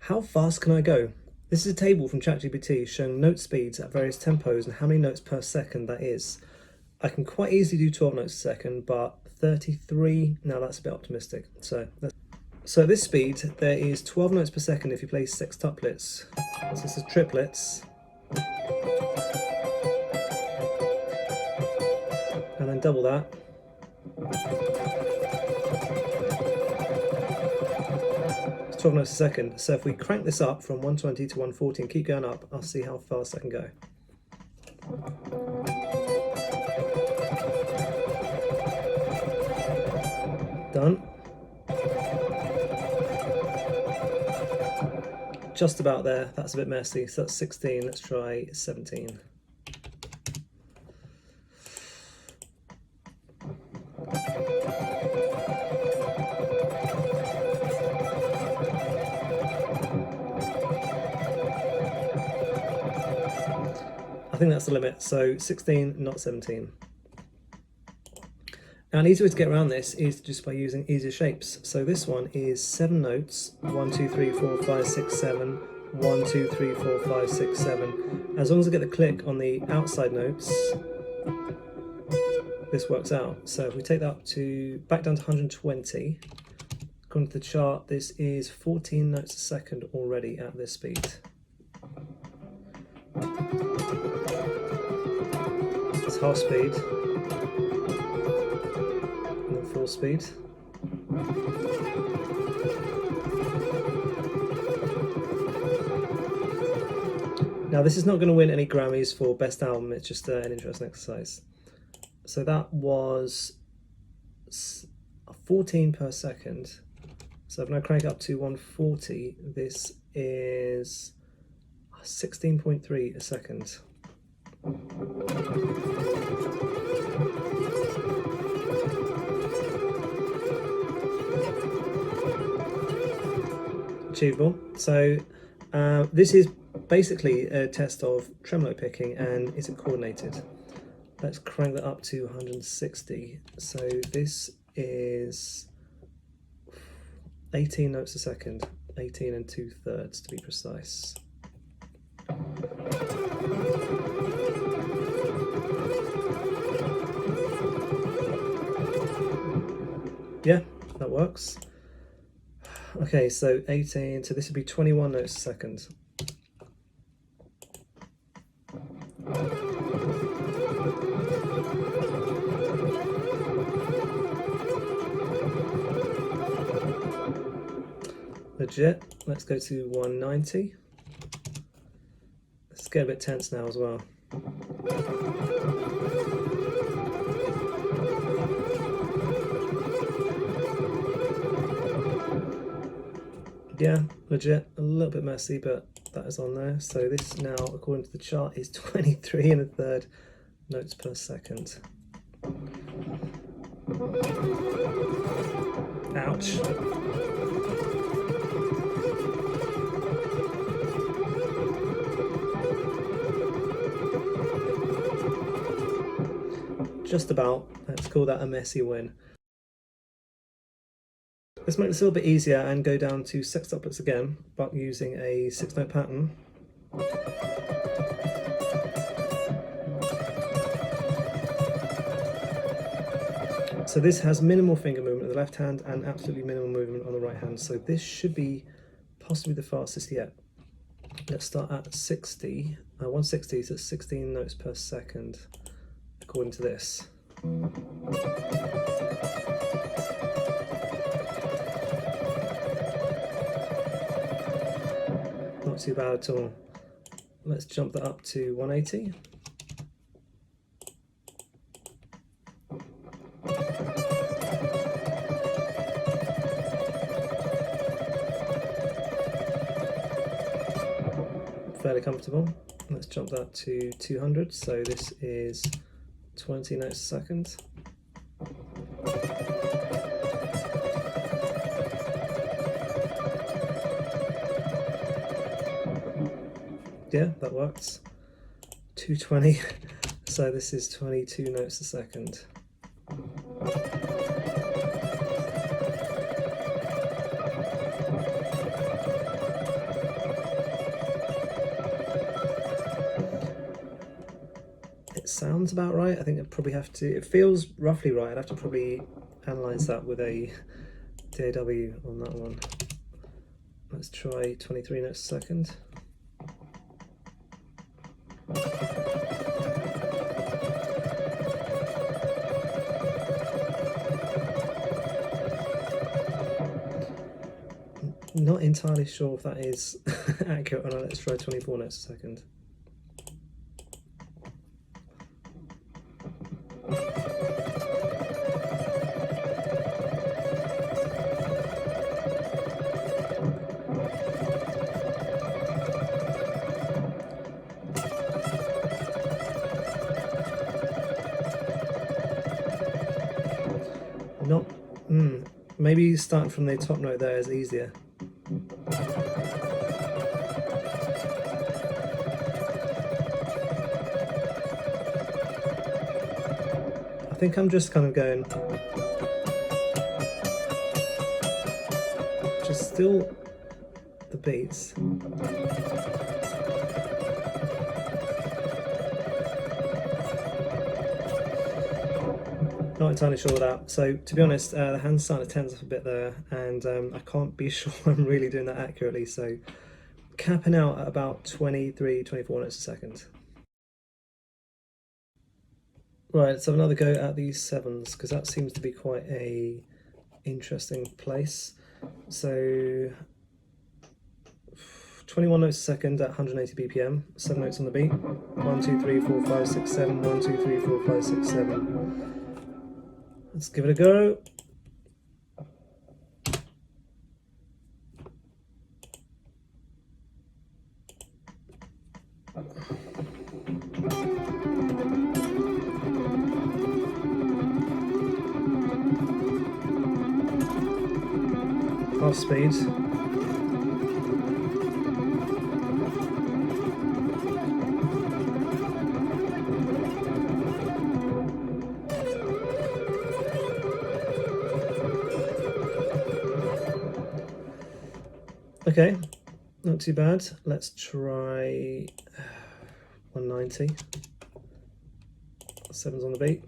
How fast can I go? This is a table from ChatGPT showing note speeds at various tempos and how many notes per second that is. I can quite easily do 12 notes a second, but 33, no, that's a bit optimistic. So at this speed, there is 12 notes per second if you play sextuplets. So this is triplets. And then double that. It's 12 notes a second. So if we crank this up from 120 to 140 and keep going up, I'll see how fast I can go. Done. Just about there. That's a bit messy. So that's 16. Let's try 17. I think that's the limit. So 16, not 17. Now, an easy way to get around this is just by using easier shapes. So this one is 7 notes, 1, 2, 3, 4, 5, 6, 7, 1, 2, 3, 4, 5, 6, 7. As long as I get the click on the outside notes, this works out. So if we take that back down to 120, according to the chart, this is 14 notes a second already at this speed. It's half speed. Full speed. Now this is not going to win any Grammys for best album, it's just an interesting exercise. So that was 14 per second. So if I crank up to 140, this is 16.3 a second. Achievable. So this is basically a test of tremolo picking and is it coordinated. Let's crank that up to 160. So this is 18 notes a second, 18 2/3 to be precise. Yeah, that works. Okay, so 18, so this would be 21 notes a second. Legit. Let's go to 190. Let's get a bit tense now as well. Yeah, legit, a little bit messy, but that is on there. So this now, according to the chart, is 23 1/3 notes per second. Ouch. Just about. Let's call that a messy win. Let's make this a little bit easier and go down to sextuplets again, but using a 6-note pattern. So this has minimal finger movement on the left hand and absolutely minimal movement on the right hand. So this should be possibly the fastest yet. Let's start at 60, 160, so 16 notes per second, according to this. Not too bad at all. Let's jump that up to 180. Fairly comfortable. Let's jump that to 200. So this is 20 notes a second. Yeah, that works. 220. So this is 22 notes a second. sounds about right. I think I'd probably have to, it feels roughly right. I'd have to probably analyze that with a DAW on that one. Let's try 23 notes a second. Not entirely sure if that is accurate or not. Let's try 24 notes a second. Not, maybe starting from the top note there is easier. I think I'm just kind of going, just still the beats. Not entirely sure of that. So to be honest, the hand's starting to tense up a bit there, and I can't be sure I'm really doing that accurately. So capping out at about 23, 24 notes a second. Right, let's have another go at these sevens, because that seems to be quite a interesting place. So 21 notes a second at 180 BPM, 7 notes on the beat. 1, 2, 3, 4, 5, 6, 7, 1, 2, 3, 4, 5, 6, 7. Let's give it a go. Half speed. Okay, not too bad. Let's try 190. 7's on the beat.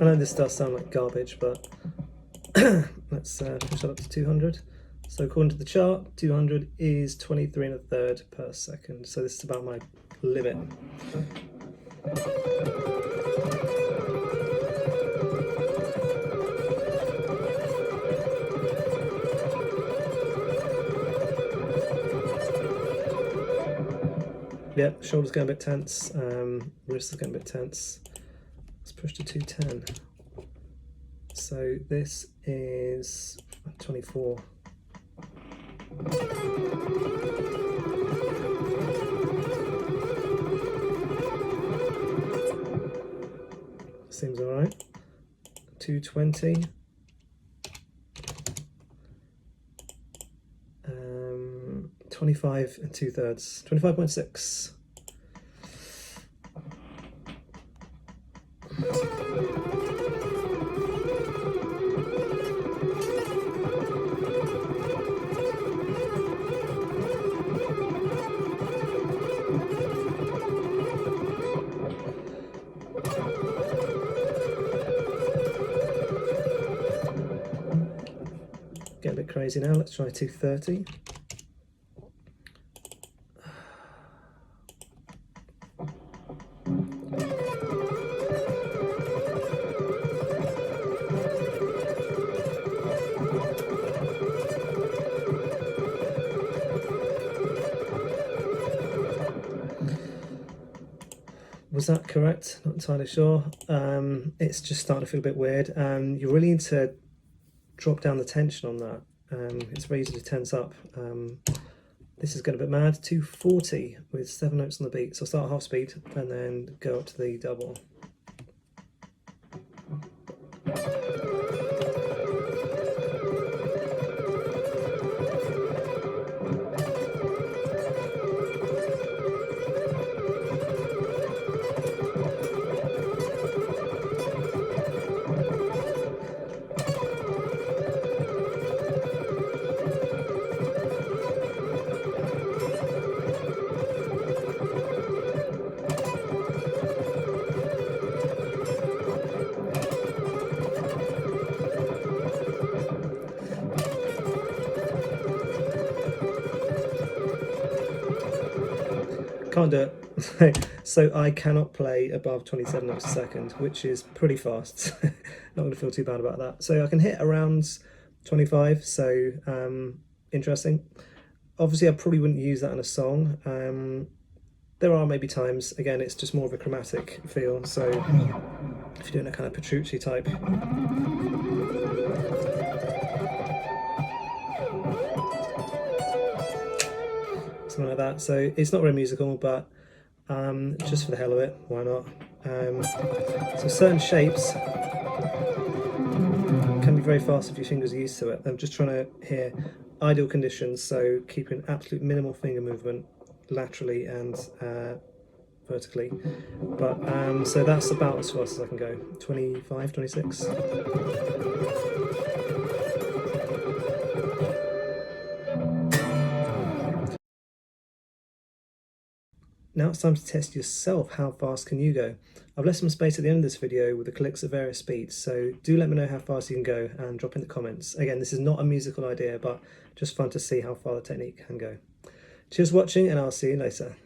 I know this does sound like garbage, but let's push that up to 200. So according to the chart, 200 is 23 1/3 per second. So this is about my limit. Yep, shoulders getting a bit tense, wrists are getting a bit tense. Let's push to 210. So this is 24. Seems all right. 220. 25 2/3. 25.6. Get a bit crazy now. Let's try 230. Was that correct? Not entirely sure. It's just starting to feel a bit weird. You really need to drop down the tension on that. It's very easy to tense up. This is getting a bit mad. 240 with 7 notes on the beat. So I'll start half speed and then go up to the double. can't do it. So I cannot play above 27 notes a second, which is pretty fast. Not going to feel too bad about that. So I can hit around 25, so interesting. Obviously I probably wouldn't use that in a song. There are maybe times, again, it's just more of a chromatic feel, so if you're doing a kind of Petrucci type. Something like that. So it's not very musical, but just for the hell of it, why not? So certain shapes can be very fast if your fingers are used to it. I'm just trying to hear ideal conditions, so keeping absolute minimal finger movement laterally and vertically. But so that's about as fast as I can go. 25, 26. Now it's time to test yourself. How fast can you go? I've left some space at the end of this video with the clicks at various speeds, so do let me know how fast you can go and drop in the comments. Again, this is not a musical idea, but just fun to see how far the technique can go. Cheers for watching, and I'll see you later.